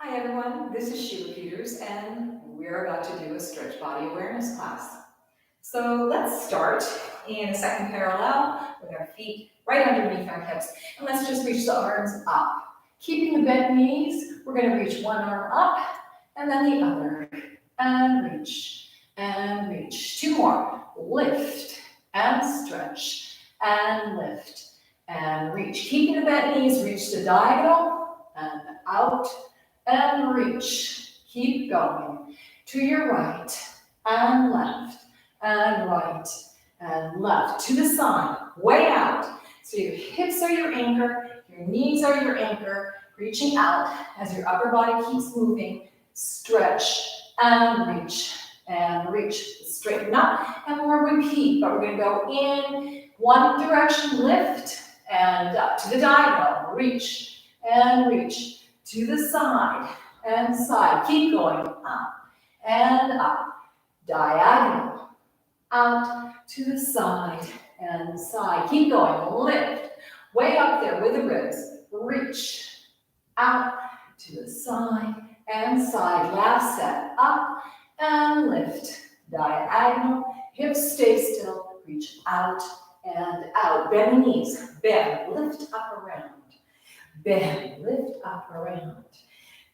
Hi everyone, this is Sheila and we're about to do a stretch body awareness class. So let's start in a second parallel with our feet right underneath our hips. And let's just reach the arms up. Keeping the bent knees, we're going to reach one arm up and then the other. And reach and reach. Two more. Lift and stretch and lift and reach. Keeping the bent knees, reach the diagonal and out and reach. Keep going. To your right and left and right and left. To the side, way out. So your hips are your anchor, your knees are your anchor, reaching out as your upper body keeps moving. Stretch and reach and reach. Straighten up and we'll repeat, but we're going to go in one direction, lift and up to the diagonal, reach and reach. To the side and side. Keep going up and up. Diagonal. Out to the side and side. Keep going. Lift. Way up there with the ribs. Reach. Out to the side and side. Last set. Up and lift. Diagonal. Hips stay still. Reach out and out. Bend the knees. Bend. Lift up around. Bend, lift up around.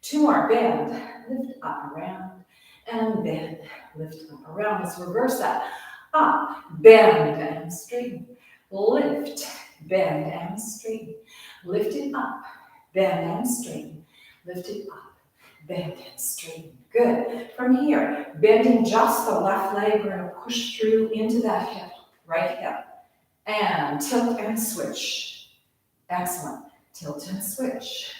Two more, bend, lift up around, and bend, lift up around. Let's reverse that. Up, bend and straighten. Lift, bend and straighten. Lift it up, bend and straighten. Lift it up, bend and straighten. Good. From here, bending just the left leg, we're going to push through into that hip, right hip. And tilt and switch. Excellent. Tilt and switch.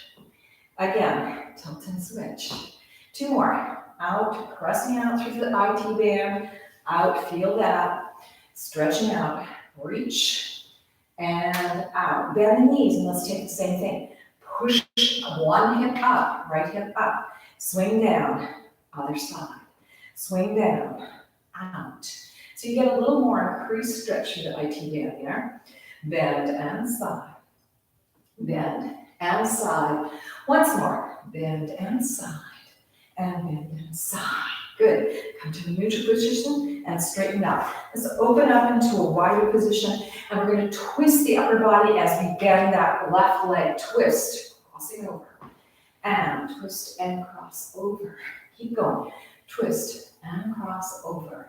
Again, tilt and switch. Two more. Out, pressing out through the IT band. Out, feel that. Stretching out, reach, and out. Bend the knees, and let's take the same thing. Push one hip up, right hip up. Swing down, other side. Swing down, out. So you get a little more increased stretch through the IT band here. Bend and side. Bend and side. Once more. Bend and side. And bend and side. Good. Come to a neutral position and straighten out. Let's open up into a wider position. And we're going to twist the upper body as we bend that left leg. Twist. Crossing over. And twist and cross over. Keep going. Twist and cross over.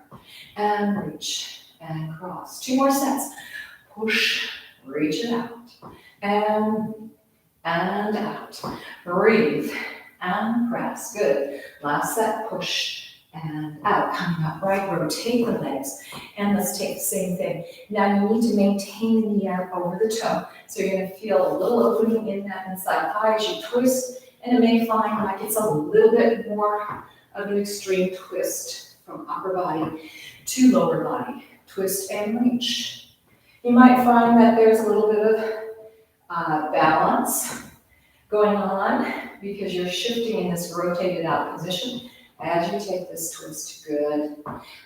And reach and cross. Two more sets. Push. Reach it out. And out. Breathe and press. Good. Last set, push and out. Coming up right, rotate the legs. And let's take the same thing. Now you need to maintain the knee out over the toe. So you're going to feel a little opening in that inside thigh as you twist. And it may find like it's a little bit more of an extreme twist from upper body to lower body. Twist and reach. You might find that there's a little bit of balance going on because you're shifting in this rotated out position as you take this twist. Good.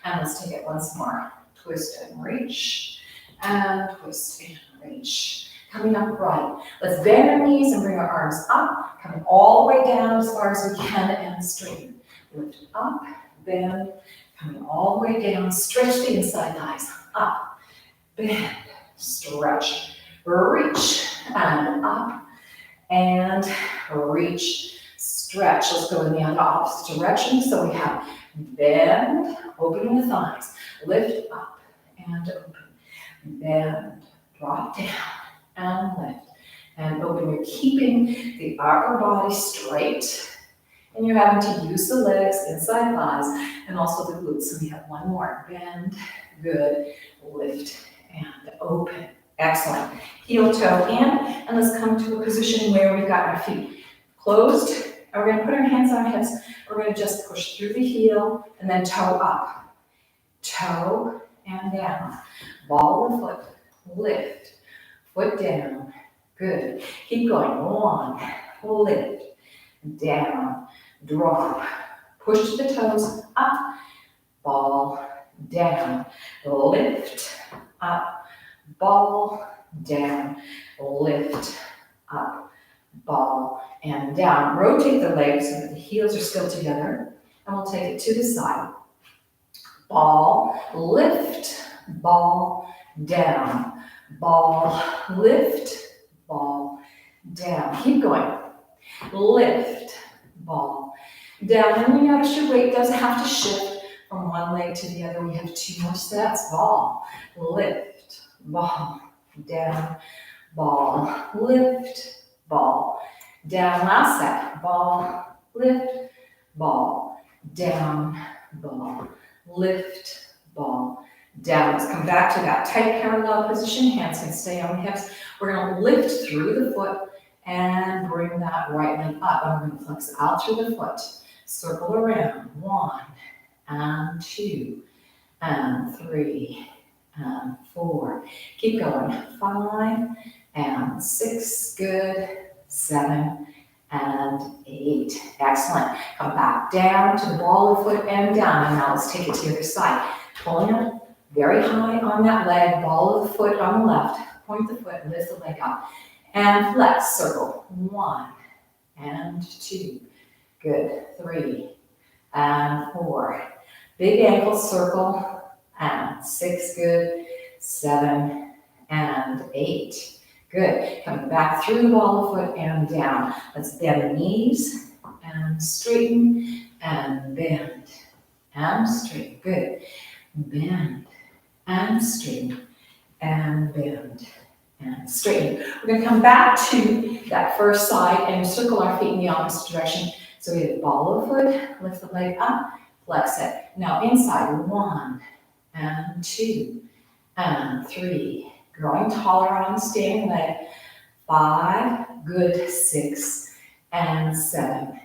And let's take it once more. Twist and reach. And twist and reach. Coming up right. Let's bend our knees and bring our arms up. Coming all the way down as far as we can and straighten. Lift up, bend. Coming all the way down. Stretch the inside thighs. Up, bend, stretch. Reach and up and reach, stretch. Let's go in the other opposite direction. So we have bend, opening the thighs, lift up and open, bend, drop down and lift and open. You're keeping the upper body straight and you're having to use the legs, inside thighs, and also the glutes. So we have one more, bend, good, lift and open. Excellent. Heel toe in, and let's come to a position where we've got our feet closed. And we're going to put our hands on our hips. We're going to just push through the heel and then toe up. Toe and down. Ball the foot. Lift. Foot down. Good. Keep going. One. Lift. Down. Drop. Push the toes up. Ball. Down. Lift. Up. Ball, down, lift, up, ball, and down. Rotate the legs so that the heels are still together, and we'll take it to the side. Ball, lift, ball, down. Ball, lift, ball, down. Keep going. Lift, ball, down. And when you notice your weight doesn't have to shift from one leg to the other, we have 2 more steps. Ball, lift, ball, down, ball, lift, ball, down. Last set. Ball, lift, ball, down, ball, lift, ball, down. Let's come back to that tight parallel position. Hands can stay on the hips. We're going to lift through the foot and bring that right leg up. And we're going to flex out through the foot. Circle around. 1 and 2 and 3 and 4. Keep going. 5 and 6. Good. 7 and 8. Excellent. Come back down to the ball of the foot and down. And now let's take it to the other side. Pulling up very high on that leg. Ball of the foot on the left. Point the foot and lift the leg up. And flex. Circle. 1 and 2. Good. 3 and 4. Big ankle circle. And 6. Good. 7 and 8. Good. Coming back through the ball of foot and down. Let's bend the knees and straighten and bend and straighten. Good. Bend and straighten and bend and straighten. We're going to come back to that first side and circle our feet in the opposite direction. So we have ball of foot, lift the leg up, flex it. Now inside, 1 and 2 and 3. Growing taller on the standing leg. 5, good. 6 and 7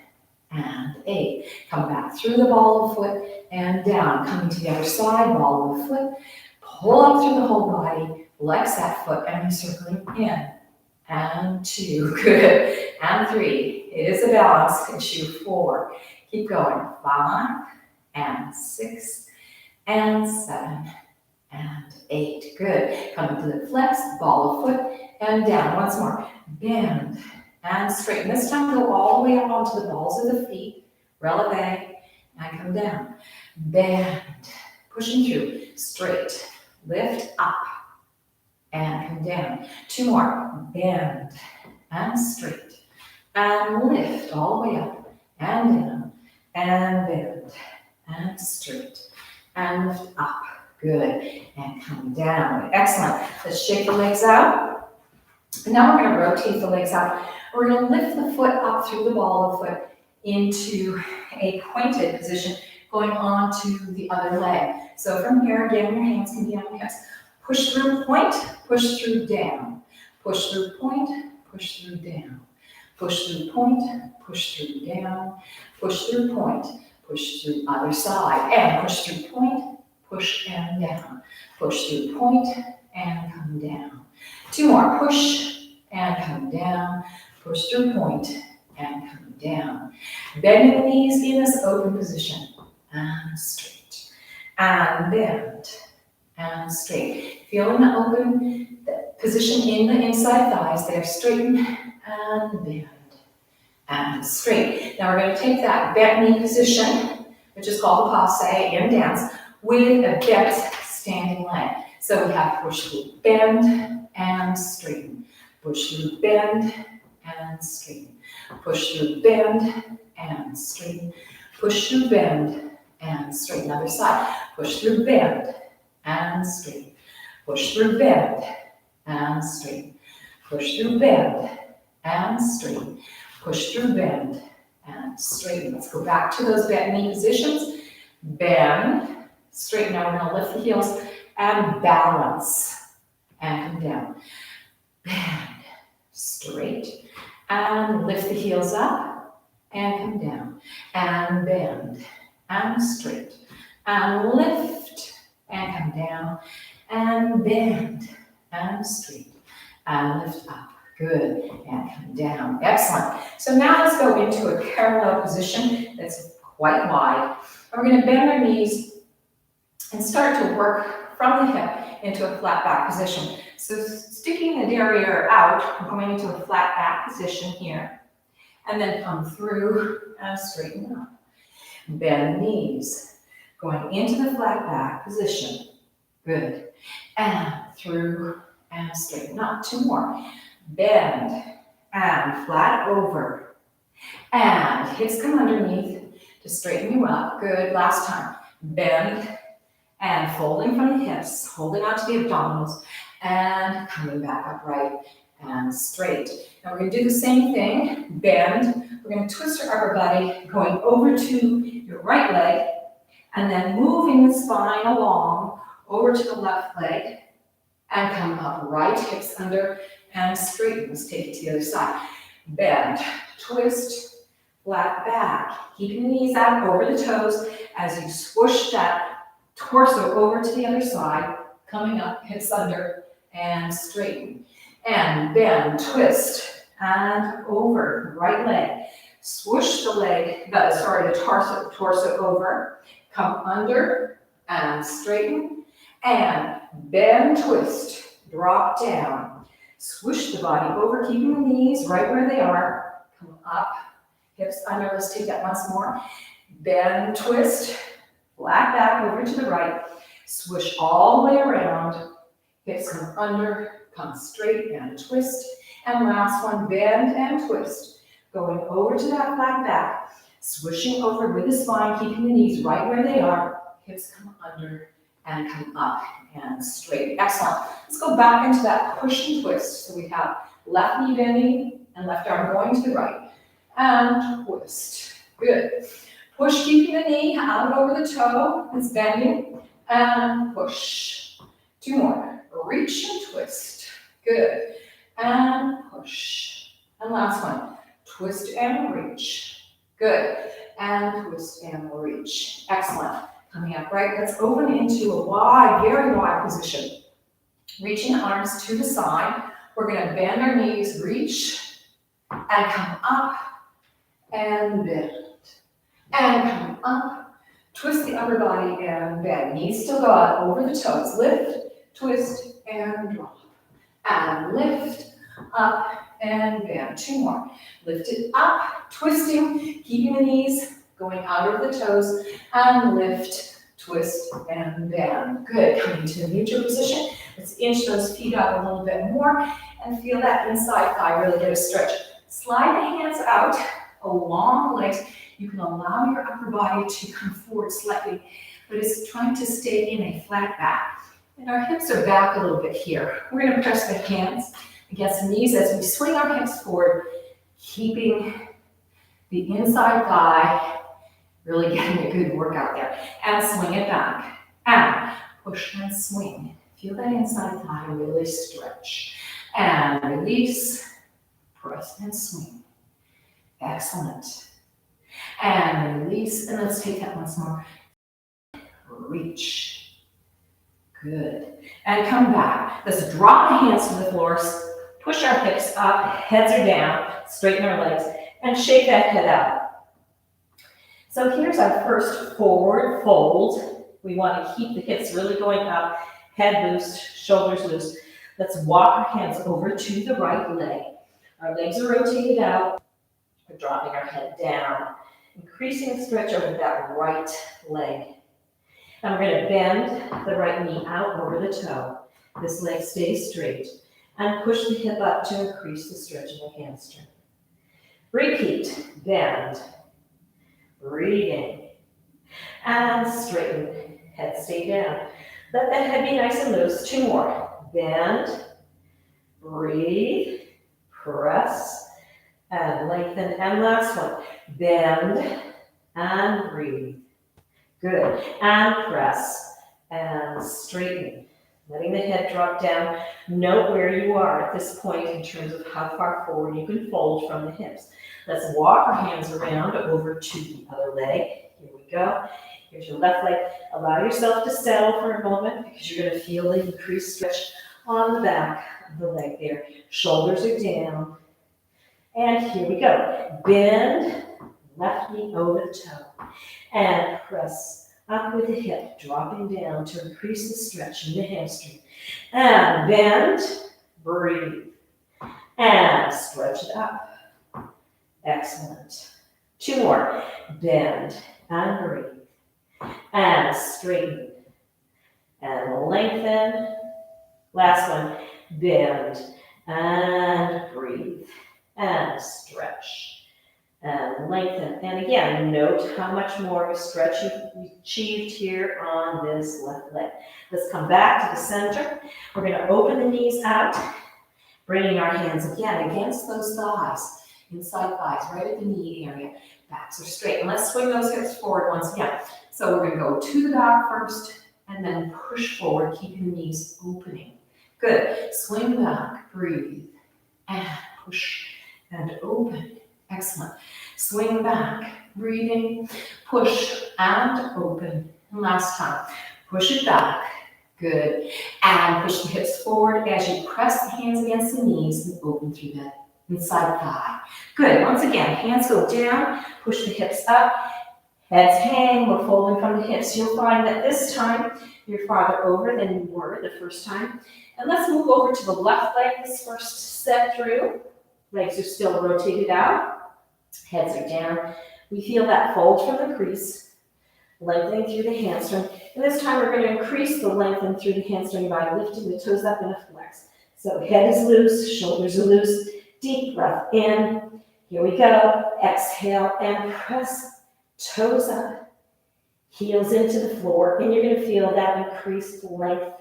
and 8. Come back through the ball of foot and down. Coming to the other side, ball of the foot. Pull up through the whole body. Flex that foot and circling in. And 2, good. And 3. It is a balance issue. 4. Keep going. 5 and 6 and 7. And 8. Good. Coming to the flex, ball of foot, and down. Once more. Bend and straighten. This time go all the way up onto the balls of the feet. Releve and come down. Bend. Pushing through. Straight. Lift up and come down. 2 more. Bend and straight. And lift all the way up and down. And bend and straight. And lift up. Good. And come down. Excellent. Let's shake the legs out. And now we're going to rotate the legs out. We're going to lift the foot up through the ball of the foot into a pointed position, going on to the other leg. So from here, again, your hands can be on the hips. Push through point, push through down. Push through point, push through down. Push through point, push through down. Push through point, push through other side. And push through point, push and down. Push through point and come down. 2 more. Push and come down. Push through point and come down. Bending the knees in this open position. And straight. And bend. And straight. Feeling the open position in the inside thighs. They're straighten and bend. And straight. Now we're going to take that bent knee position, which is called the passe in dance, with a bent standing leg. So we have push through, bend, and straighten. Push through, bend, and straighten. Push through, bend, and straighten. Push through, bend, and straighten. Other side. Push through, bend, and straighten. Push through, bend, and straighten. Push through, bend, and straighten. Push through, bend, and straighten. Let's go back to those bent knee positions. Bend, straighten. Now we're going to lift the heels and balance and come down. Bend, straight, and lift the heels up and come down. And bend and straight and lift and come down and bend and straight and lift up. Good. And come down. Excellent. So now let's go into a parallel position that's quite wide. We're going to bend our knees and start to work from the hip into a flat back position. So sticking the derriere out, we're going into a flat back position here. And then come through and straighten up. Bend knees. Going into the flat back position. Good. And through and straighten up. 2 more. Bend and flat over. And hips come underneath to straighten you up. Good. Last time. Bend and folding from the hips, holding onto the abdominals, and coming back upright and straight. Now we're going to do the same thing. Bend. We're going to twist your upper body, going over to your right leg, and then moving the spine along over to the left leg, and come up right, hips under, and straighten. Let's take it to the other side. Bend, twist, flat back. Keeping the knees out over the toes as you swoosh that torso over to the other side, coming up, hips under, and straighten. And bend, twist, and over, right leg. Swoosh the torso over, come under, and straighten, and bend, twist, drop down. Swoosh the body over, keeping the knees right where they are, come up, hips under. Let's take that once more. Bend, twist, flat back over to the right, swoosh all the way around, hips come under, come straight and twist. And last one, bend and twist, going over to that flat back, swooshing over with the spine, keeping the knees right where they are, hips come under and come up and straight. Excellent. Let's go back into that push and twist. So we have left knee bending and left arm going to the right, and twist. Good. Push, keeping the knee out over the toe, it's bending, and push. 2 more. Reach and twist. Good. And push. And last one. Twist and reach. Good. And twist and reach. Excellent. Coming up right. Let's open into a wide, very wide position. Reaching arms to the side. We're going to bend our knees, reach, and come up, and bend. And come up. Twist the upper body and bend. Knees still go out over the toes. Lift, twist, and drop. And lift, up, and bend. 2 more. Lift it up, twisting, keeping the knees going out over the toes, and lift, twist, and bend. Good. Coming to a neutral position. Let's inch those feet out a little bit more and feel that inside thigh really get a stretch. Slide the hands out along the legs. You can allow your upper body to come forward slightly, but it's trying to stay in a flat back. And our hips are back a little bit here. We're going to press the hands against the knees as we swing our hips forward, keeping the inside thigh, really getting a good workout there. And swing it back. And push and swing. Feel that inside thigh really stretch. And release, press and swing. Excellent. And release, and let's take that once more. Reach. Good. And come back. Let's drop the hands to the floor, push our hips up, heads are down, straighten our legs, and shake that head out. So here's our first forward fold. We want to keep the hips really going up, head loose, shoulders loose. Let's walk our hands over to the right leg. Our legs are rotated out. We're dropping our head down, increasing the stretch over that right leg. And we're going to bend the right knee out over the toe. This leg stays straight. And push the hip up to increase the stretch of the hamstring. Repeat. Bend. Breathing. And straighten. Head stay down. Let that head be nice and loose. 2 more. Bend. Breathe. Press. And lengthen. And last one. Bend. And breathe. Good. And press. And straighten. Letting the head drop down. Note where you are at this point in terms of how far forward you can fold from the hips. Let's walk our hands around over to the other leg. Here we go. Here's your left leg. Allow yourself to settle for a moment because you're going to feel the increased stretch on the back of the leg there. Shoulders are down. And here we go. Bend, left knee over the toe. And press up with the hip, dropping down to increase the stretch in the hamstring. And bend, breathe, and stretch it up. Excellent. 2 more. Bend and breathe, and straighten, and lengthen. Last one. Bend and breathe, and stretch, and lengthen. And again, note how much more of a stretch you've achieved here on this left leg. Let's come back to the center. We're going to open the knees out, bringing our hands again against those thighs, inside thighs, right at the knee area. Backs are straight. And let's swing those hips forward once again. So we're going to go to the back first, and then push forward, keeping the knees opening. Good. Swing back, breathe, and push, and open. Excellent. Swing back, breathing, push, and open. And last time. Push it back. Good. And push the hips forward as you press the hands against the knees and open through that inside thigh. Good. Once again, hands go down, push the hips up, heads hang, we're folding from the hips. You'll find that this time you're farther over than you were the first time. And let's move over to the left leg this first set through. Legs are still rotated out, heads are down. We feel that fold from the crease, lengthening through the hamstring. And this time we're going to increase the lengthen through the hamstring by lifting the toes up in a flex. So head is loose, shoulders are loose. Deep breath in. Here we go. Exhale and press toes up, heels into the floor, and you're going to feel that increased length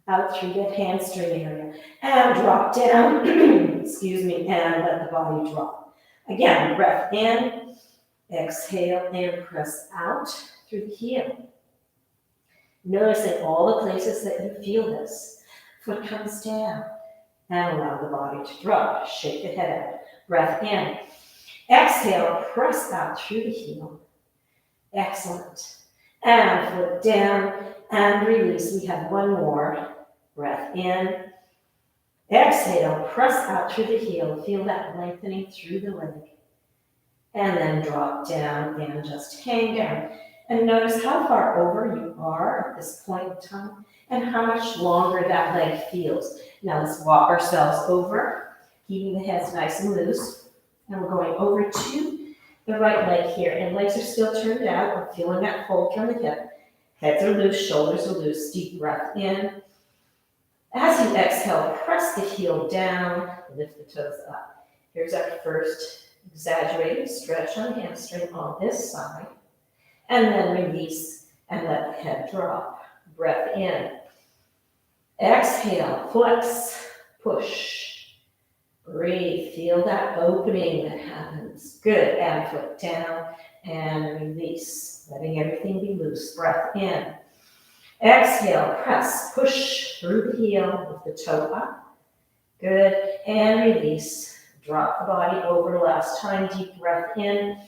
out through the hamstring area. And drop down, excuse me, and let the body drop. Again, breath in, exhale, and press out through the heel. Noticing all the places that you feel this. Foot comes down. And allow the body to drop. Shake the head out. Breath in. Exhale, press out through the heel. Excellent. And foot down and release. We have one more. Breath in. Exhale, press out through the heel. Feel that lengthening through the leg. And then drop down and just hang down. And notice how far over you are at this point in time and how much longer that leg feels. Now let's walk ourselves over, keeping the heads nice and loose. And we're going over to the right leg here. And legs are still turned out. We're feeling that fold from the hip. Heads are loose, shoulders are loose. Deep breath in. As you exhale, press the heel down, lift the toes up. Here's our first exaggerated stretch on the hamstring on this side. And then release and let the head drop. Breath in. Exhale, flex, push. Breathe, feel that opening that happens. Good, and foot down and release. Letting everything be loose. Breath in. Exhale, press, push through the heel with the toe up. Good, and release. Drop the body over last time. Deep breath in.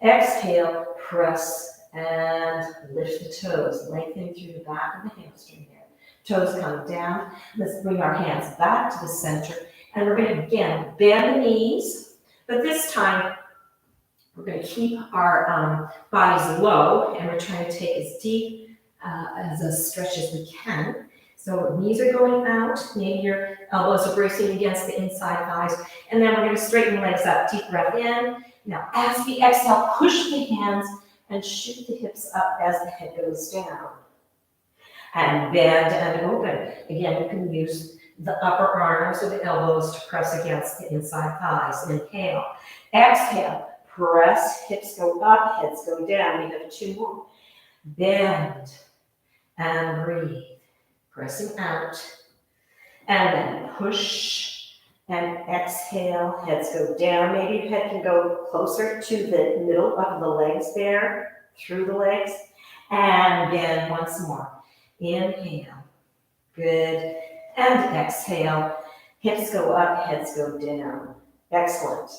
Exhale, press, and lift the toes, lengthening through the back of the hamstring here. Toes come down. Let's bring our hands back to the center. And we're going to, again, bend the knees. But this time, we're going to keep our bodies low. And we're trying to take as deep as a stretch as we can. So knees are going out. Maybe your elbows are bracing against the inside thighs. And then we're going to straighten the legs up. Deep breath in. Now, as we exhale, push the hands and shoot the hips up as the head goes down. And bend and open. Again, you can use the upper arms or the elbows to press against the inside thighs. Inhale. Exhale. Press. Hips go up. Heads go down. We have 2 more. Bend and breathe. Pressing out. And then push. And exhale, heads go down. Maybe your head can go closer to the middle of the legs there, through the legs. And then once more. Inhale. Good. And exhale. Hips go up, heads go down. Excellent.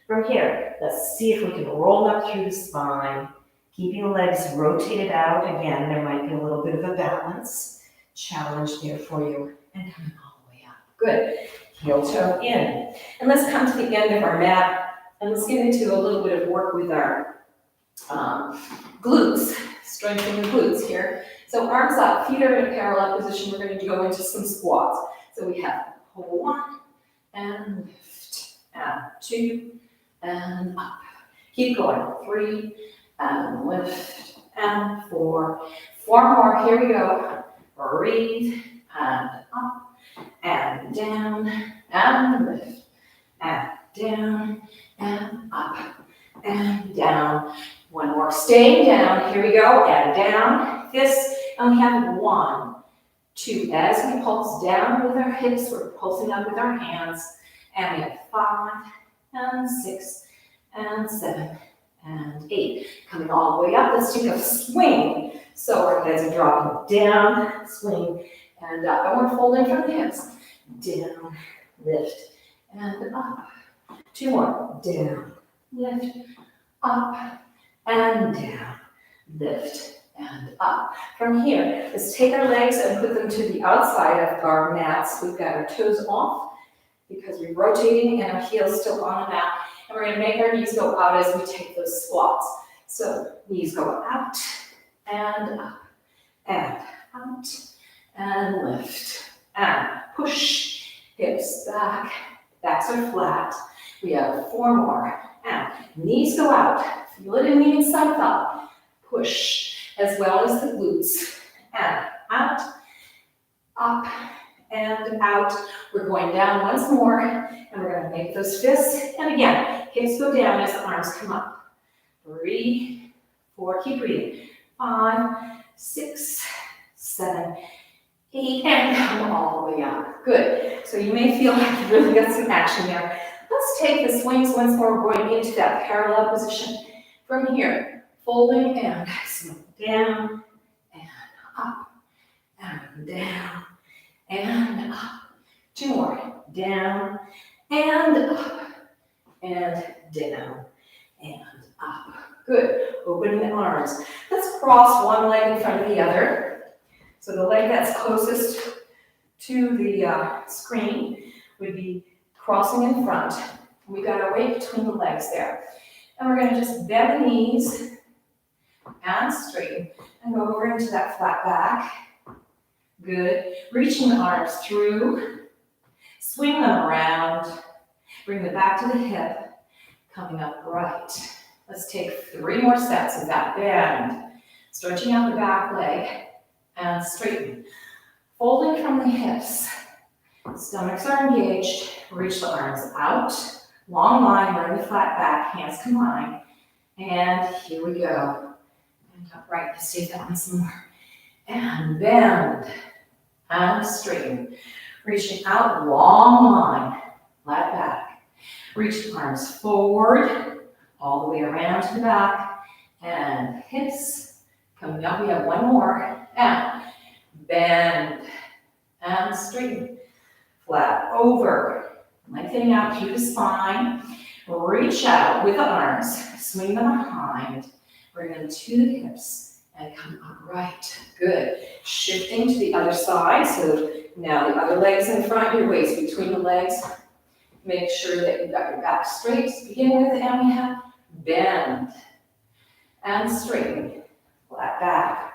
From here, let's see if we can roll up through the spine, keeping the legs rotated out. Again, there might be a little bit of a balance challenge there for you. And coming all the way up. Good. Heel toe in. And let's come to the end of our mat and let's get into a little bit of work with our glutes, strengthening the glutes here. So arms up, feet are in a parallel position. We're going to go into some squats. So we have 1, and lift, and 2, and up. Keep going, 3, and lift, and 4. 4 more, here we go. Breathe, and up, and down, and lift, and down, and up, and down. 1 more, staying down, here we go, and down, fists, and we have 1, 2, as we pulse down with our hips, we're pulsing up with our hands, and we have 5, and 6, and 7, and 8. Coming all the way up, let's take a swing. So our heads are dropping down, swing, and up. And we're folding from the hips. Down, lift, and up. 2 more. Down, lift, up, and down, lift, and up. From here, let's take our legs and put them to the outside of our mats. We've got our toes off because we're rotating and our heels still on the mat. And we're going to make our knees go out as we take those squats. So knees go out and up and out and lift and push. Hips back, backs are flat. We have 4 more. And knees go out. Feel it in the inside thigh. Push, as well as the glutes. And out, up, and out. We're going down once more, and we're going to make those fists. And again, hips go down as the arms come up. 3, 4, keep breathing. 5, 6, 7, 8, and come all the way up. Good. So you may feel like you really got some action there. Let's take the swings once more, going into that parallel position. From here, folding and swing down and up and down and up. 2 more. Down and up and down and up. Good. Opening the arms. Let's cross one leg in front of the other. So the leg that's closest to the screen would be crossing in front. We've got our weight between the legs there. And we're going to just bend the knees and straighten and go over into that flat back. Good. Reaching the arms through. Swing them around. Bring them back to the hip. Coming up right. Let's take 3 more sets of that bend. Stretching out the back leg and straighten. Folding from the hips. Stomachs are engaged. Reach the arms out. Long line, we're in the flat back, hands combined. And here we go. And upright, let's take that one some more. And bend. And straighten. Reaching out, long line, flat back. Reach the arms forward, all the way around to the back. And hips. Coming up, we have 1 more. And bend. And straighten. Flat over. Lengthening out through the spine. Reach out with the arms. Swing them behind. Bring them to the hips. And come upright. Good. Shifting to the other side. So now the other leg's in front. Your waist between the legs. Make sure that you've got your back straight to begin with. And we have bend. And straighten. Flat back.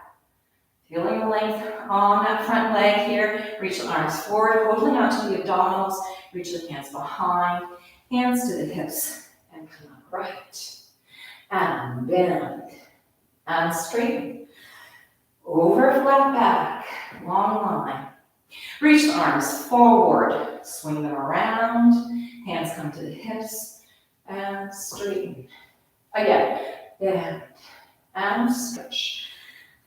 Feeling the length on that front leg here. Reach the arms forward, holding out to the abdominals. Reach the hands behind, hands to the hips, and come upright. And bend, and straighten. Over flat back, long line. Reach the arms forward, swing them around. Hands come to the hips, and straighten. Again, bend, and stretch.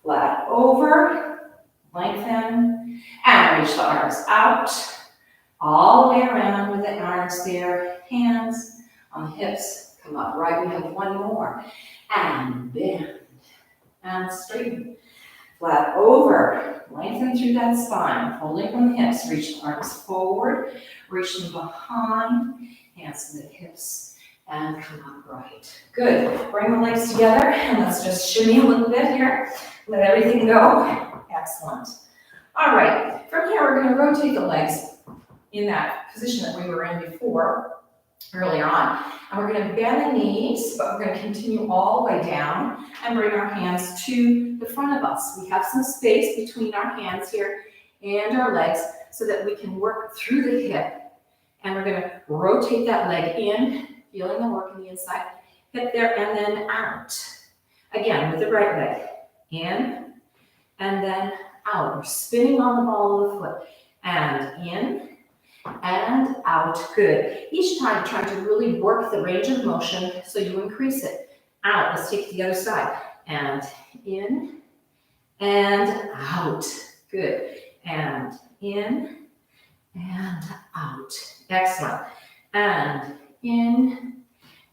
Flat over, lengthen, and reach the arms out, all the way around with the arms there, hands on the hips, come up right, we have 1 more, and bend, and straighten, flat over, lengthen through that spine, folding from the hips, reach the arms forward, reach them behind, hands to the hips, and come upright. Good, bring the legs together, and let's just shimmy a little bit here. Let everything go. Excellent. All right, from here we're going to rotate the legs in that position that we were in before, earlier on. And we're going to bend the knees, but we're going to continue all the way down and bring our hands to the front of us. We have some space between our hands here and our legs, so that we can work through the hip. And we're gonna rotate that leg in, feeling the work in the inside hip there, and then out. Again, with the right leg. In, and then out. We're spinning on the ball of the foot. And in, and out. Good. Each time, try to really work the range of motion so you increase it. Out. Let's take the other side. And in, and out. Good. And in, and out. Excellent. And in,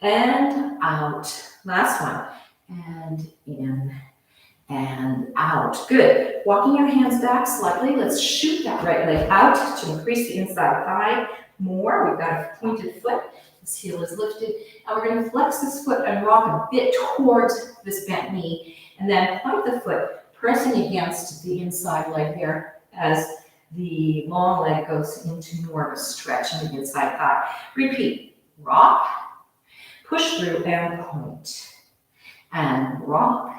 and out. Last one. And in, and out. Good. Walking your hands back slightly. Let's shoot that right leg out to increase the inside thigh more. We've got a pointed foot. This heel is lifted. And we're going to flex this foot and rock a bit towards this bent knee. And then point the foot, pressing against the inside leg here as the long leg goes into more of a stretch in the inside thigh. Repeat. Rock, push through and point. And rock,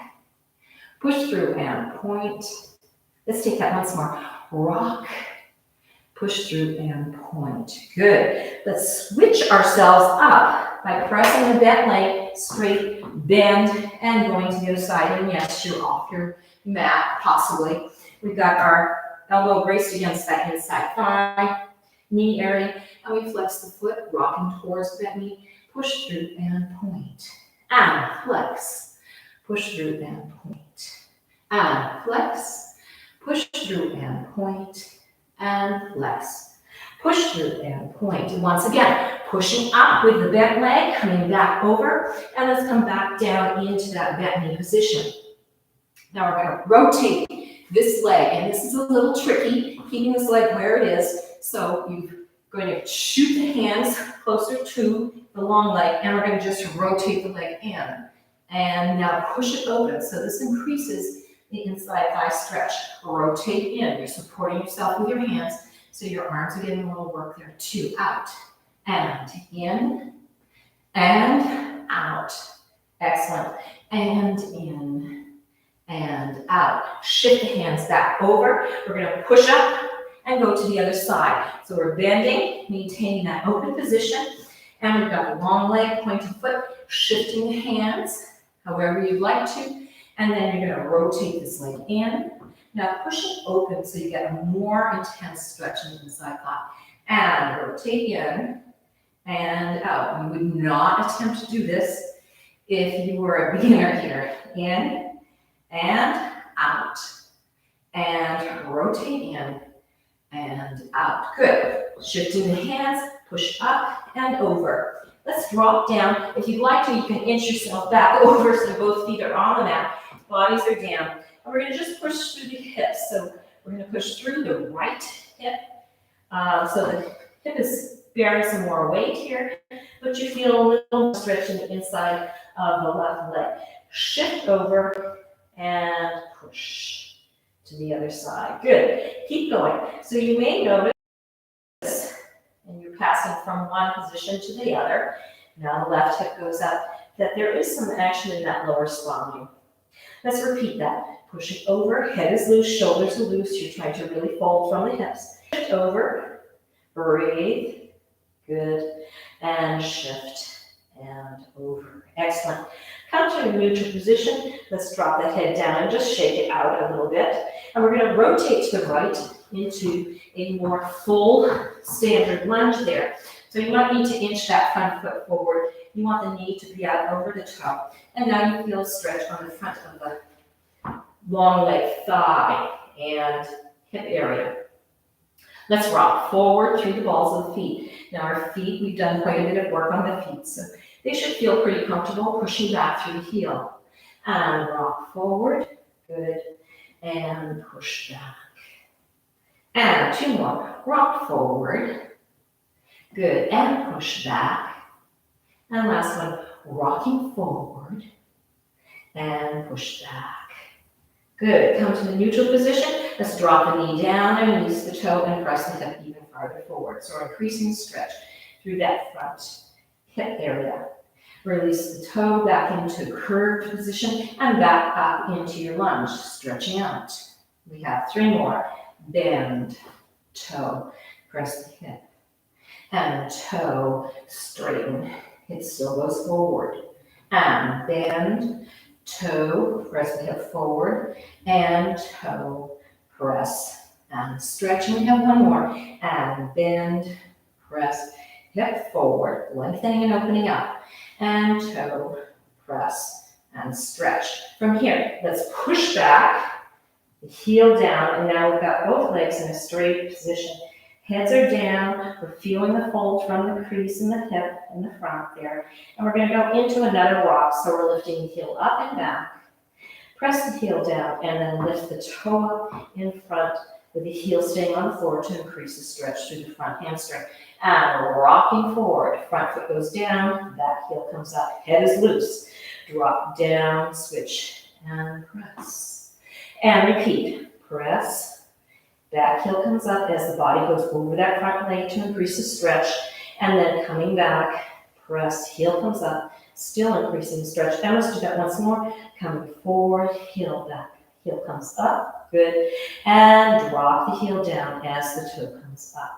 push through and point. Let's take that once more. Rock, push through and point. Good. Let's switch ourselves up by pressing the bent leg straight, bend, and going to the other side. And yes, you're off your mat, possibly. We've got our elbow braced against that inside thigh, knee area, and we flex the foot, rocking towards that knee. Push through and point. And flex. Push through and point. And flex. Push through and point. And flex. Push through and point. And once again, pushing up with the bent leg, coming back over, and let's come back down into that bent knee position. Now we're going to rotate this leg, and this is a little tricky, keeping this leg where it is. So you're going to shoot the hands closer to the long leg, and we're going to just rotate the leg in. And now push it open. So this increases the inside thigh stretch. Rotate in. You're supporting yourself with your hands, so your arms are getting a little work there too. Out. And in. And out. Excellent. And in. And out. Shift the hands back over. We're going to push up and go to the other side. So we're bending, maintaining that open position. And we've got the long leg, pointed foot, shifting the hands however you'd like to. And then you're going to rotate this leg in. Now push it open so you get a more intense stretch in the inside thigh. And rotate in and out. You would not attempt to do this if you were a beginner here. In and out. And rotate in and out. Good. Shifting the hands, push up and over. Let's drop down. If you'd like to, you can inch yourself back over so both feet are on the mat, bodies are down. And we're going to just push through the hips. So we're going to push through the right hip. So the hip is bearing some more weight here, but you feel a little stretch in the inside of the left leg. Shift over and push to the other side. Good. Keep going. So you may notice, and you're passing from one position to the other. Now the left hip goes up, that there is some action in that lower spine. Let's repeat that. Push it over, head is loose, shoulders are loose. You're trying to really fold from the hips. Shift over, breathe, good, and shift and over. Excellent. Come to a neutral position. Let's drop the head down and just shake it out a little bit. And we're going to rotate to the right into a more full standard lunge there. So you might need to inch that front foot forward. You want the knee to be out over the toe. And now you feel stretch on the front of the long leg, thigh, and hip area. Let's rock forward through the balls of the feet. Now our feet, we've done quite a bit of work on the feet, so they should feel pretty comfortable pushing back through the heel. And rock forward, good, and push back. And two more, rock forward, good, and push back. And last one, rocking forward, and push back. Good, come to the neutral position. Let's drop the knee down and release the toe and press the hip even farther forward. So increasing stretch through that front hip area. Release the toe back into curved position and back up into your lunge, stretching out. We have three more. Bend, toe, press the hip, and toe, straighten. It still goes forward. And bend, toe, press the hip forward, and toe, press, and stretch. And we have one more. And bend, press, hip forward, lengthening and opening up, and toe, press, and stretch. From here, let's push back, the heel down, and now we've got both legs in a straight position. Heads are down, we're feeling the fold from the crease in the hip in the front there. And we're gonna go into another rock, so we're lifting the heel up and back. Press the heel down, and then lift the toe up in front with the heel staying on the floor to increase the stretch through the front hamstring. And rocking forward, front foot goes down, back heel comes up, head is loose. Drop down, switch, and press. And repeat, press. Back heel comes up as the body goes over that front leg to increase the stretch, and then coming back, press, heel comes up, still increasing the stretch. And let's do that once more. Coming forward, heel back, heel comes up, good. And drop the heel down as the toe comes up.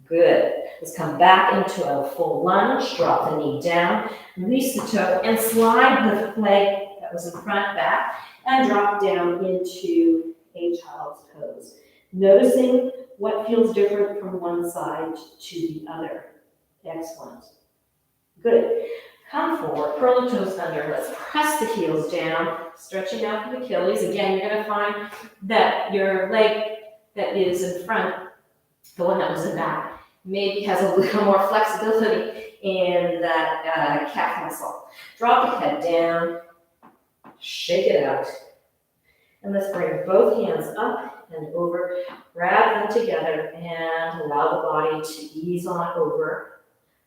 Good. Let's come back into a full lunge, drop the knee down, release the toe, and slide the leg that was in front back, and drop down into a child's pose. Noticing what feels different from one side to the other. Excellent. Good. Come forward, curl the toes under. Let's press the heels down, stretching out the Achilles. Again, you're going to find that your leg that is in front, the one that was in back, maybe has a little more flexibility in that calf muscle. Drop the head down, shake it out. And let's bring both hands up and over, grab them together, and allow the body to ease on over,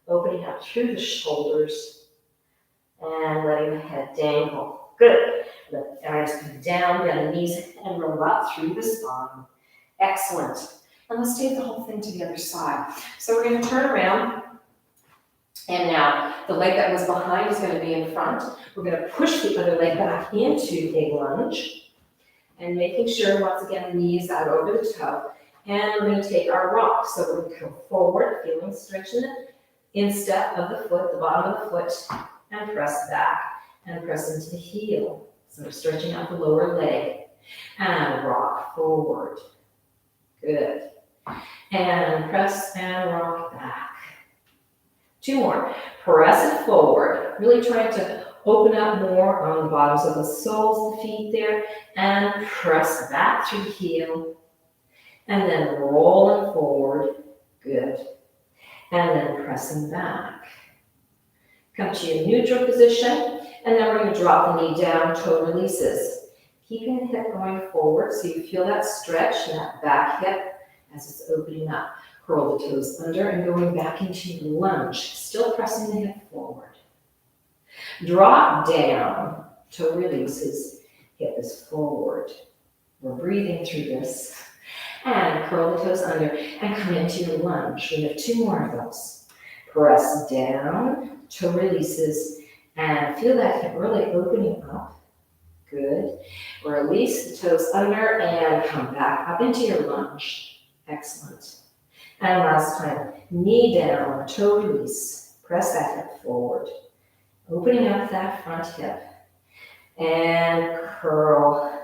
opening up through the shoulders, and letting the head dangle. Good. Let the arms come down, bend the knees, and roll up through the spine. Excellent. And let's take the whole thing to the other side. So we're going to turn around, and now the leg that was behind is going to be in front. We're going to push the other leg back into a lunge, and making sure, once again, the knees out over the toe. And we're going to take our rock. So we're going to come forward, feeling stretch in the instep of the foot, the bottom of the foot, and press back, and press into the heel. So we're stretching out the lower leg, and rock forward. Good. And press and rock back. Two more. Press it forward. Really trying to open up more on the bottoms of the soles of the feet there, and press back through the heel, and then rolling forward. Good. And then pressing back. Come to your neutral position, and then we're going to drop the knee down, toe releases. Keeping the hip going forward so you feel that stretch in that back hip as it's opening up. Curl the toes under and going back into your lunge, still pressing the hip forward. Drop down, toe releases, hip is forward. We're breathing through this. And curl the toes under and come into your lunge. We have two more of those. Press down, toe releases, and feel that hip really opening up. Good. Release the toes under and come back up into your lunge. Excellent. And last time, knee down, toe release. Press that hip forward. Opening up that front hip. And curl,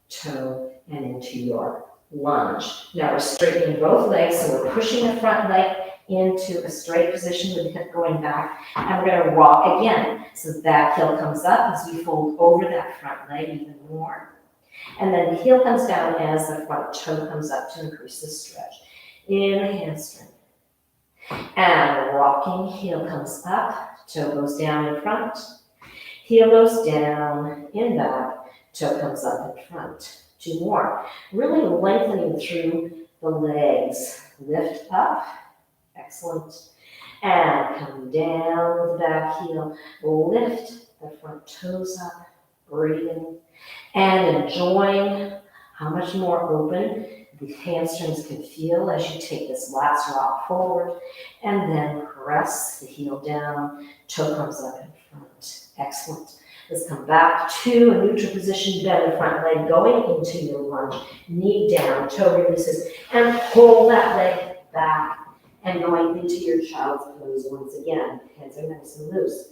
toe, and into your lunge. Now we're straightening both legs, so we're pushing the front leg into a straight position with the hip going back. And we're going to rock again. So the back heel comes up as we fold over that front leg even more. And then the heel comes down as the front toe comes up to increase the stretch in the hamstring. And rocking, heel comes up, toe goes down in front, heel goes down in back, toe comes up in front. Two more. Really lengthening through the legs. Lift up. Excellent. And come down with the back heel. Lift the front toes up. Breathing. And enjoying how much more open the hamstrings can feel as you take this last rock forward. And then press the heel down. Toe comes up in front. Excellent. Let's come back to a neutral position, bend the front leg, going into your lunge, knee down, toe releases, and pull that leg back, and going into your child's pose once again. Hands are nice and loose.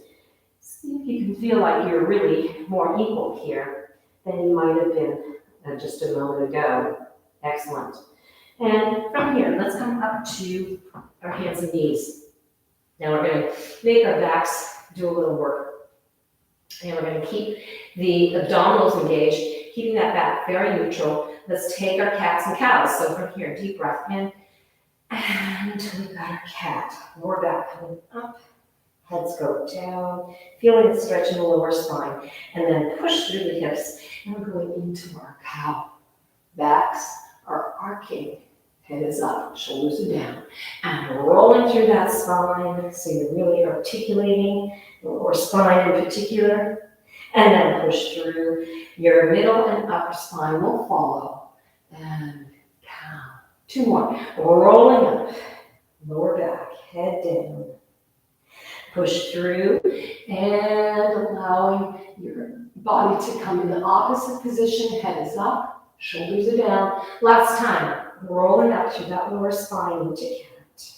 See if you can feel like you're really more equal here than you might have been just a moment ago. Excellent. And from here, let's come up to our hands and knees. Now we're going to make our backs do a little work. And we're going to keep the abdominals engaged, keeping that back very neutral. Let's take our cats and cows. So from here, deep breath in. And we've got our cat. Lower back coming up. Heads go down. Feeling the stretch in the lower spine. And then push through the hips. And we're going into our cow. Backs are arcing. Head is up, shoulders are down. And rolling through that spine. So you're really articulating the lower spine in particular. And then push through. Your middle and upper spine will follow. And cow. 2 more. Rolling up. Lower back. Head down. Push through. And allowing your body to come in the opposite position. Head is up. Shoulders are down. Last time. Rolling up through that lower spine into cat.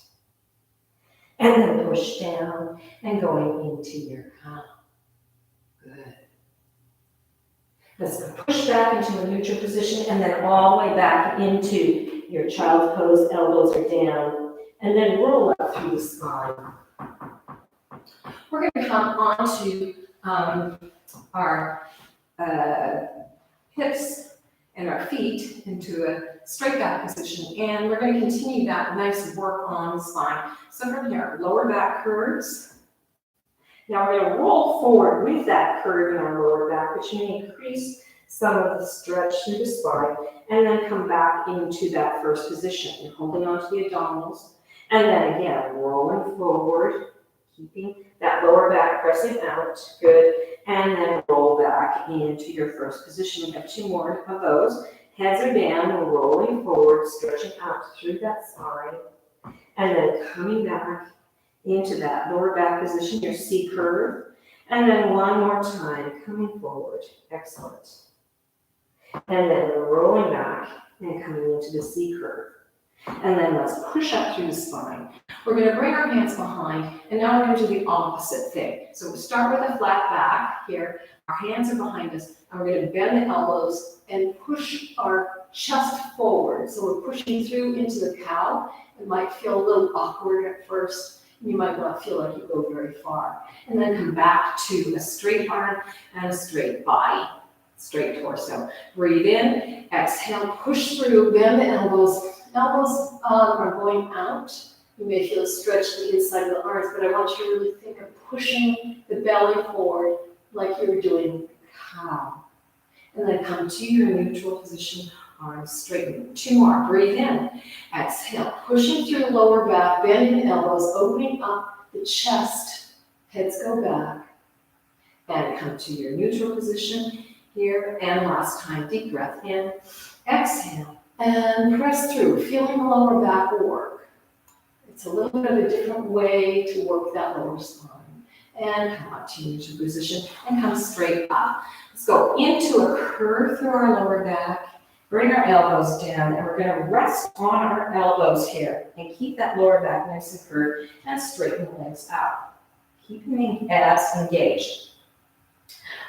And then push down and going into your cow. Good. Let's push back into a neutral position and then all the way back into your child's pose. Elbows are down. And then roll up through the spine. We're going to come onto our hips and our feet into a straight back position, and we're going to continue that nice work on the spine. So from here, lower back curves. Now we're going to roll forward with that curve in our lower back, which may increase some of the stretch through the spine, and then come back into that first position. You're holding onto the abdominals, and then again, rolling forward, keeping that lower back pressing out. Good. And then roll back into your first position. We have 2 more of those. Heads are down, we're rolling forward, stretching out through that spine, and then coming back into that lower back position, your C curve, and then 1 more time, coming forward. Excellent. And then rolling back and coming into the C curve. And then let's push up through the spine. We're going to bring our hands behind, and now we're going to do the opposite thing. So we start with a flat back here. Our hands are behind us, and we're going to bend the elbows and push our chest forward. So we're pushing through into the cow. It might feel a little awkward at first. You might not feel like you go very far. And then come back to a straight arm and a straight body, straight torso. Breathe in, exhale, push through, bend the elbows. Elbows are going out. You may feel a stretch to the inside of the arms, but I want you to really think of pushing the belly forward like you're doing cow. And then come to your neutral position, arms straighten. 2 more. Breathe in. Exhale. Pushing through the lower back, bending the elbows, opening up the chest. Heads go back. And come to your neutral position here. And last time, deep breath in. Exhale. And press through, feeling the lower back work. It's a little bit of a different way to work that lower spine. And come up to neutral position and come straight up. Let's go into a curve through our lower back. Bring our elbows down, and we're going to rest on our elbows here and keep that lower back nice and curved and straighten the legs out. Keeping the abs engaged.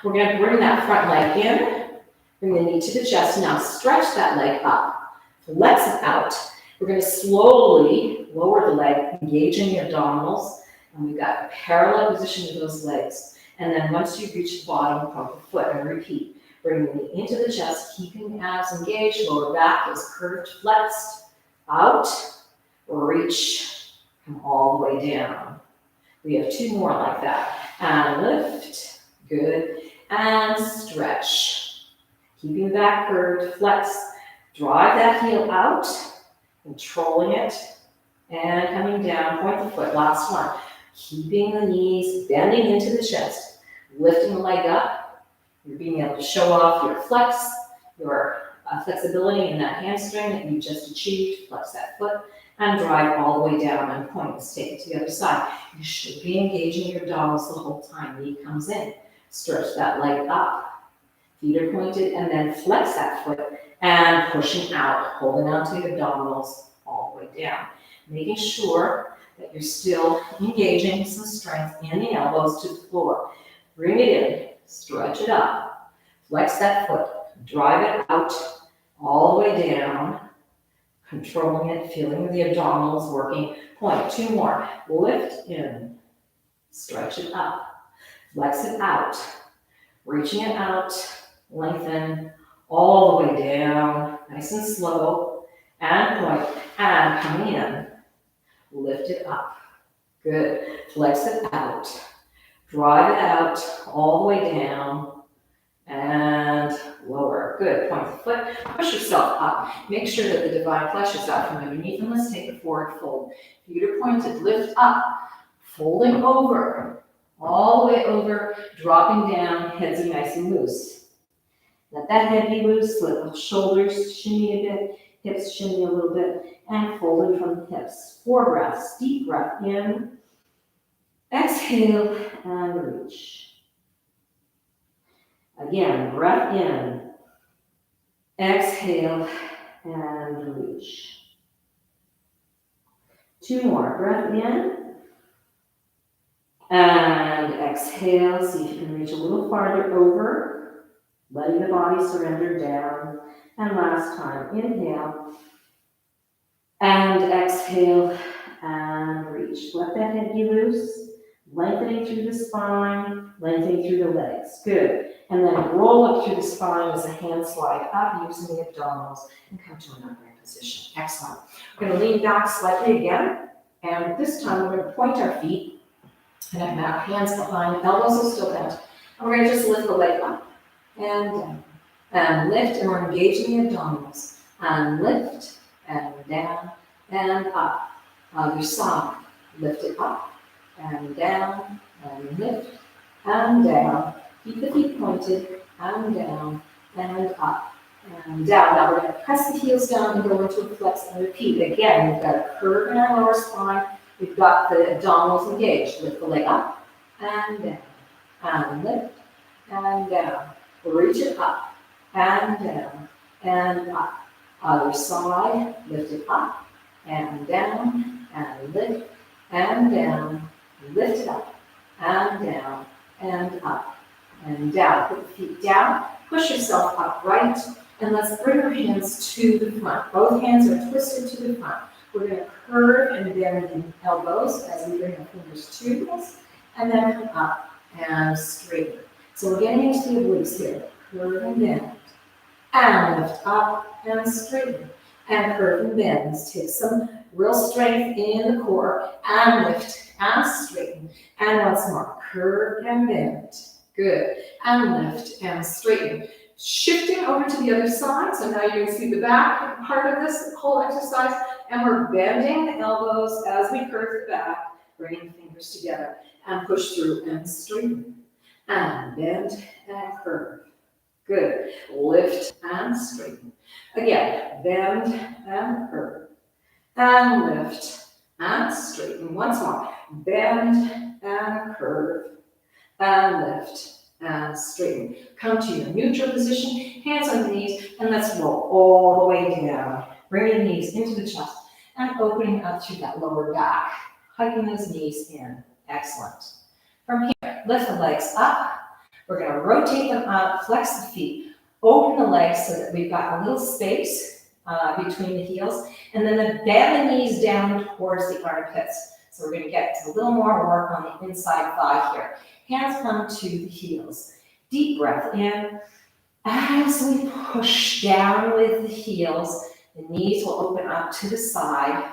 We're going to bring that front leg in, bring the knee to the chest. Now stretch that leg up. Flex it out. We're going to slowly lower the leg, engaging the abdominals. And we've got a parallel position of those legs. And then once you reach the bottom, pump the foot and repeat. Bring the knee into the chest, keeping the abs engaged. Lower back is curved, flexed. Out. Reach. Come all the way down. We have 2 more like that. And lift. Good. And stretch. Keeping the back curved, flex. Drive that heel out, controlling it, and coming down, point the foot, last one. Keeping the knees bending into the chest, lifting the leg up. You're being able to show off your flex, your flexibility in that hamstring that you just achieved. Flex that foot and drive all the way down and point. Let's take it to the other side. You should be engaging your abdominals the whole time. Knee comes in. Stretch that leg up. Feet are pointed, and then flex that foot and pushing out, holding on to the abdominals all the way down. Making sure that you're still engaging some strength in the elbows to the floor. Bring it in, stretch it up, flex that foot, drive it out all the way down, controlling it, feeling the abdominals working. Point, 2 more. Lift in, stretch it up, flex it out, reaching it out, lengthen all the way down, nice and slow, and point, and coming in, lift it up. Good. Flex it out, drive it out all the way down, and lower. Good. Point the foot, push yourself up. Make sure that the divine flesh is out from underneath, and let's take a forward fold. Feet are pointed, lift up, folding over, all the way over, dropping down, heads are nice and loose. Let that head be loose, let the shoulders shimmy a bit, hips shimmy a little bit, and folding from the hips. 4 breaths, deep breath in, exhale, and reach. Again, breath in, exhale, and reach. 2 more, breath in, and exhale. See if you can reach a little farther over, letting the body surrender down. And last time, inhale, and exhale, and reach. Let that head be loose, lengthening through the spine, lengthening through the legs. Good. And then roll up through the spine as the hands slide up using the abdominals and come to an upright position. Excellent. We're going to lean back slightly again. And this time we're going to point our feet and have hands behind, elbows are still bent. And we're going to just lift the leg up and down. And lift, and we're engaging the abdominals. And lift, and down, and up. Other side. Lift it up, and down, and lift, and down. Keep the feet pointed, and down, and up, and down. Now we're going to press the heels down and go into a flex and repeat. Again, we've got a curve in our lower spine. We've got the abdominals engaged. Lift the leg up, and down, and lift, and down. Reach it up, and down, and up. Other side, lift it up, and down, and lift, and down. Lift it up, and down, and up, and down. Put the feet down, push yourself upright, and let's bring our hands to the front. Both hands are twisted to the front. We're going to curve and bend the elbows as we bring our fingers to us, and then come up and straighten. So we're getting into the obliques here. Curve and bend, and lift up and straighten, and curve and bend. Let's take some real strength in the core, and lift and straighten. And once more, curve and bend. Good. And lift and straighten. Shifting over to the other side. So now you can see the back part of this whole exercise. And we're bending the elbows as we curve the back, bringing the fingers together, and push through and straighten. And bend and curve. Good. Lift and straighten. Again, bend and curve. And lift and straighten. Once more. Bend and curve. And lift and straighten. Come to your neutral position. Hands on the knees. And let's roll all the way down. Bring your knees into the chest. And opening up through that lower back. Hiking those knees in. Excellent. From here, lift the legs up. We're going to rotate them up, flex the feet, open the legs so that we've got a little space between the heels, and then bend the knees down towards the armpits. So we're going to get a little more work on the inside thigh here. Hands come to the heels. Deep breath in. As we push down with the heels, the knees will open up to the side,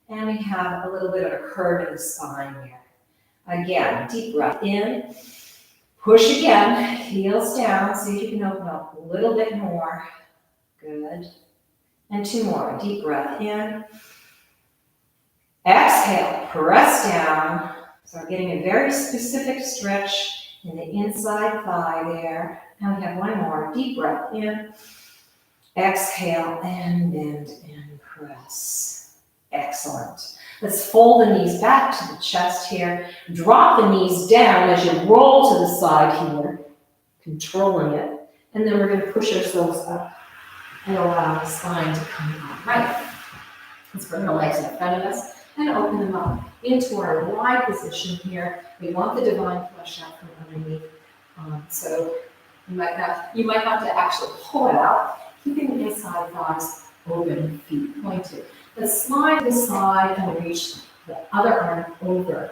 and we have a little bit of a curve in the spine here. Again, deep breath in. Push again, heels down, see if you can open up a little bit more. Good. And 2 more. Deep breath in. Exhale, press down. So we're getting a very specific stretch in the inside thigh there. And we have 1 more. Deep breath in. Exhale, and bend and press. Excellent. Let's fold the knees back to the chest here. Drop the knees down as you roll to the side here, controlling it. And then we're going to push ourselves up and allow the spine to come upright. Let's bring our legs in front of us and open them up into our wide position here. We want the divine flesh out from underneath. So you might have to actually pull it out, keeping the inside thighs open, feet pointed. Let's slide the side and reach the other arm over.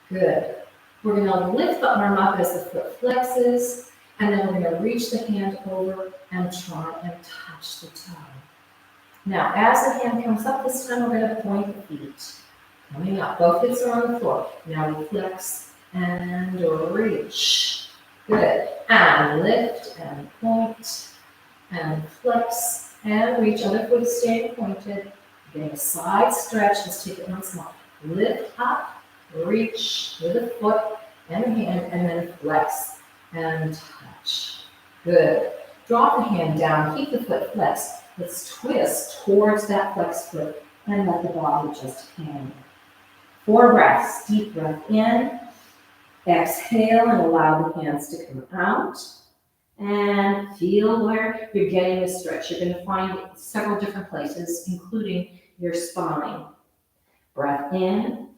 Good. We're going to lift the arm up as the foot flexes, and then we're going to reach the hand over and try and touch the toe. Now, as the hand comes up this time, we're going to point the feet. Coming up, both hips are on the floor. Now we flex and reach. Good. And lift and point and flex and reach. Other foot is staying pointed. Getting a side stretch. Let's take it once more. Lift up, reach with a foot and a hand, and then flex and touch. Good. Drop the hand down. Keep the foot flexed. Let's twist towards that flexed foot and let the body just hang. 4 breaths. Deep breath in. Exhale and allow the hands to come out. And feel where you're getting the stretch. You're going to find it several different places, including your spine. Breath in.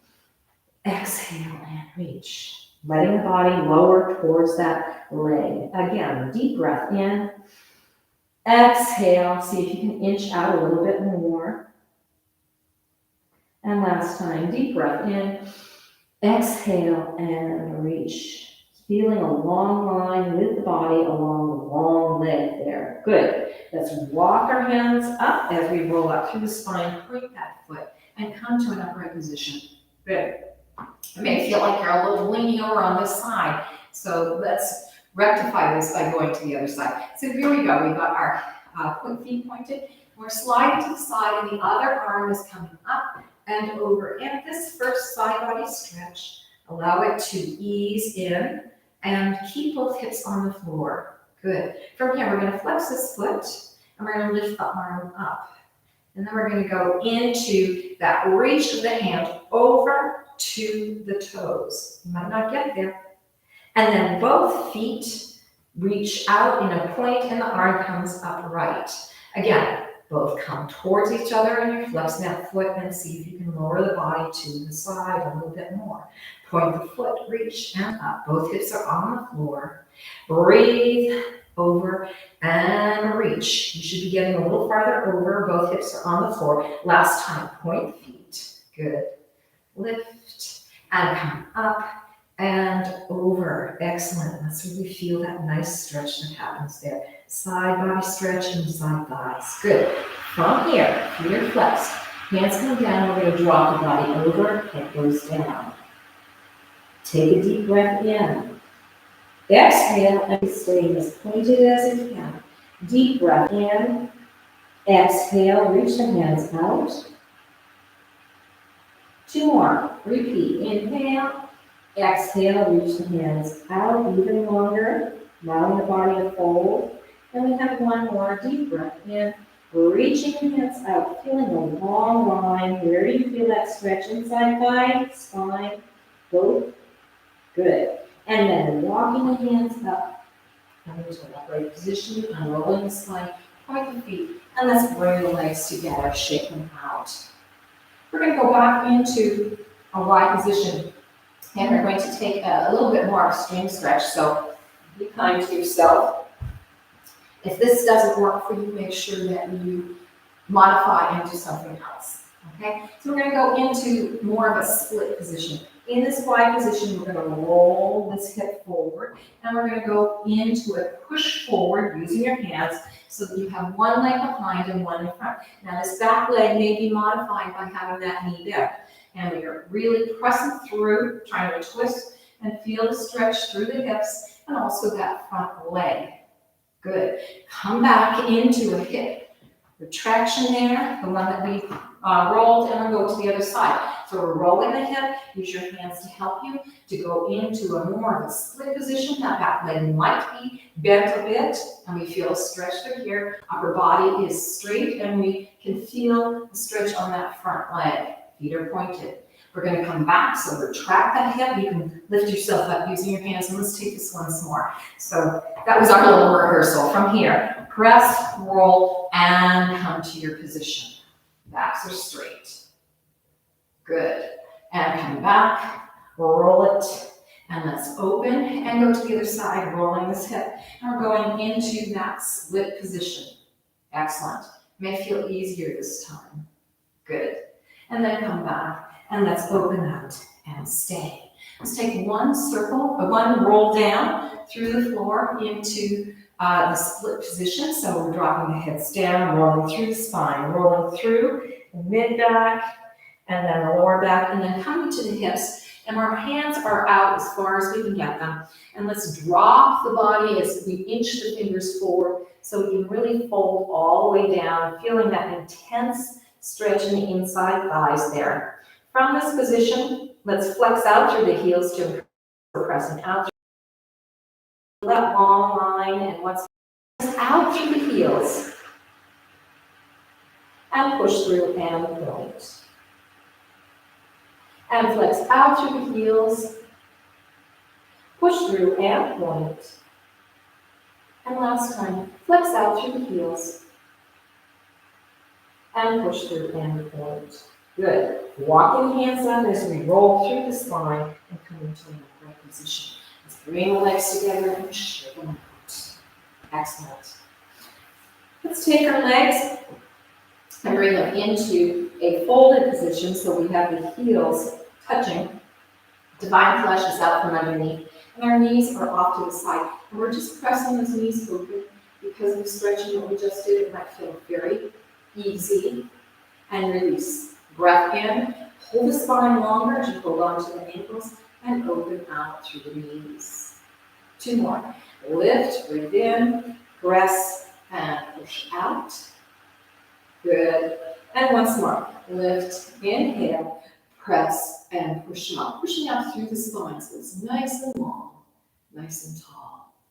Exhale and reach. Letting the body lower towards that leg. Again, deep breath in. Exhale. See if you can inch out a little bit more. And last time, deep breath in. Exhale and reach. Feeling a long line with the body along the long leg there. Good. Let's walk our hands up as we roll up through the spine. Point that foot and come to an upright position. Good. It may feel like you're a little leaning over on this side. So let's rectify this by going to the other side. So here we go. We've got our feet pointed. We're sliding to the side and the other arm is coming up and over. And this first side body stretch, allow it to ease in and keep both hips on the floor. Good. From here, we're going to flex this foot and we're going to lift the arm up. And then we're going to go into that reach of the hand over to the toes. You might not get there. And then both feet reach out in a point and the arm comes upright. Again, both come towards each other and you're flexing that foot and see if you can lower the body to the side a little bit more. Point the foot, reach and up. Both hips are on the floor. Breathe over and reach. You should be getting a little farther over. Both hips are on the floor. Last time, point the feet. Good. Lift and come up and over. Excellent. Let's really feel that nice stretch that happens there. Side body stretch and side thighs. Good. From here, feet are flexed. Hands come down. We're going to drop the body over. Head goes down. Take a deep breath in. Exhale and stay as pointed as you can. Deep breath in. Exhale. Reach the hands out. 2 more. Repeat. Inhale. Exhale. Reach the hands out even longer. Allowing the body to fold. And we have 1 more. Deep breath in. Reaching the hands out. Feeling a long line. Where do you feel that stretch? Inside thigh, spine, both. Good. And then walking the hands up. Coming to an upright position. Unrolling the spine. Point the feet. And let's bring the legs together. Shake them out. We're going to go back into a wide position. And we're going to take a little bit more extreme stretch. So be kind to yourself. If this doesn't work for you, make sure that you modify and do something else. Okay? So we're going to go into more of a split position. In this wide position, we're going to roll this hip forward. And we're going to go into a push forward using your hands so that you have 1 leg behind and 1 in front. Now this back leg may be modified by having that knee bent. And you're really pressing through, trying to twist and feel the stretch through the hips and also that front leg. Good. Come back into a hip retraction there, the one that we rolled, and we'll go to the other side. So we're rolling the hip, use your hands to help you to go into a more of a split position. That back leg might be bent a bit, and we feel a stretch through here. Upper body is straight, and we can feel the stretch on that front leg. feet are pointed. We're going to come back, so retract that hip. You can lift yourself up using your hands, and let's take this once more. So that was our little rehearsal. From here, press, roll, and come to your position. Backs are straight. Good. And come back, roll it, and let's open and go to the other side, rolling this hip. And we're going into that split position. Excellent. May feel easier this time. Good. And then come back. And let's open out and stay. Let's take one circle, one roll down through the floor into the split position. So we're dropping the hips down, rolling through the spine, rolling through the mid-back, and then the lower back, and then coming to the hips. And our hands are out as far as we can get them. And let's drop the body as we inch the fingers forward so we can really fold all the way down, feeling that intense stretch in the inside thighs there. From this position, let's flex out through the heels to pressing out through that long line, and once out through the heels and push through and point. And flex out through the heels, push through and point. And last time, flex out through the heels and push through and point. Good. Walking hands up as we roll through the spine and come into an upright position. Let's bring the legs together and shake them out. Excellent. Let's take our legs and bring them into a folded position so we have the heels touching. Divine flesh is out from underneath, and our knees are off to the side. And we're just pressing those knees open because of the stretching that we just did. It might feel very easy. And release. Breath in, hold the spine longer as you hold on to the ankles, and open out through the knees. Two more. Lift, breathe in, press, and push out. Good. And once more. Lift, inhale, press, and push out. Pushing out through the spine so it's nice and long, nice and tall.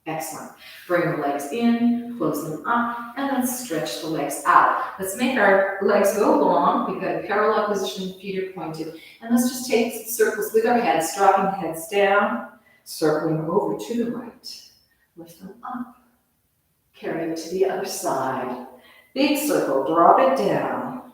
Excellent. Bring the legs in, close them up, and then stretch the legs out. Let's make our legs go long. We've got a parallel position, feet are pointed. And let's just take circles with our heads, dropping the heads down, circling over to the right. Lift them up, carry it to the other side. Big circle, drop it down.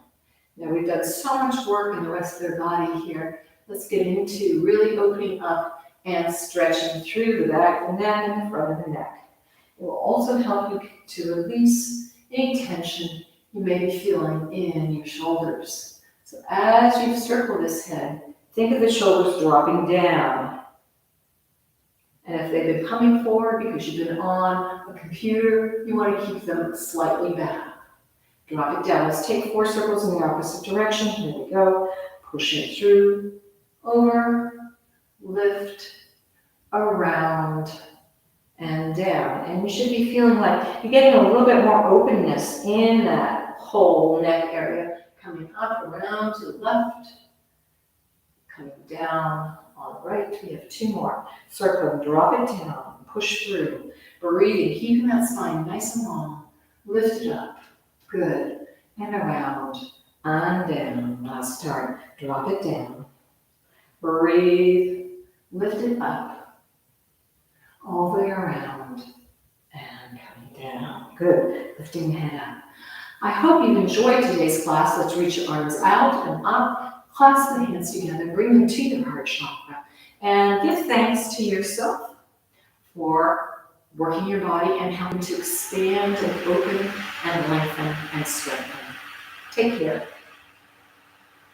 Now we've done so much work in the rest of their body here. Let's get into really opening up and stretching through the back of the neck and the front of the neck. It will also help you to release any tension you may be feeling in your shoulders. So as you circle this head, think of the shoulders dropping down. And if they've been coming forward because you've been on a computer, you want to keep them slightly back. Drop it down. Let's take 4 circles in the opposite direction. Here we go. Push it through, over, lift, around, and down. And you should be feeling like you're getting a little bit more openness in that whole neck area. Coming up, around to the left, coming down on the right. We have 2 more. Circle and drop it down, push through. Breathing, keeping that spine nice and long. Lift it up. Good. And around, and down. Last time, drop it down. Breathe. Lift it up, all the way around, and coming down. Good, lifting the head up. I hope you enjoyed today's class. Let's reach your arms out and up, clasp the hands together, bring them to your heart chakra, and give thanks to yourself for working your body and helping to expand and open and lengthen and strengthen. Take care.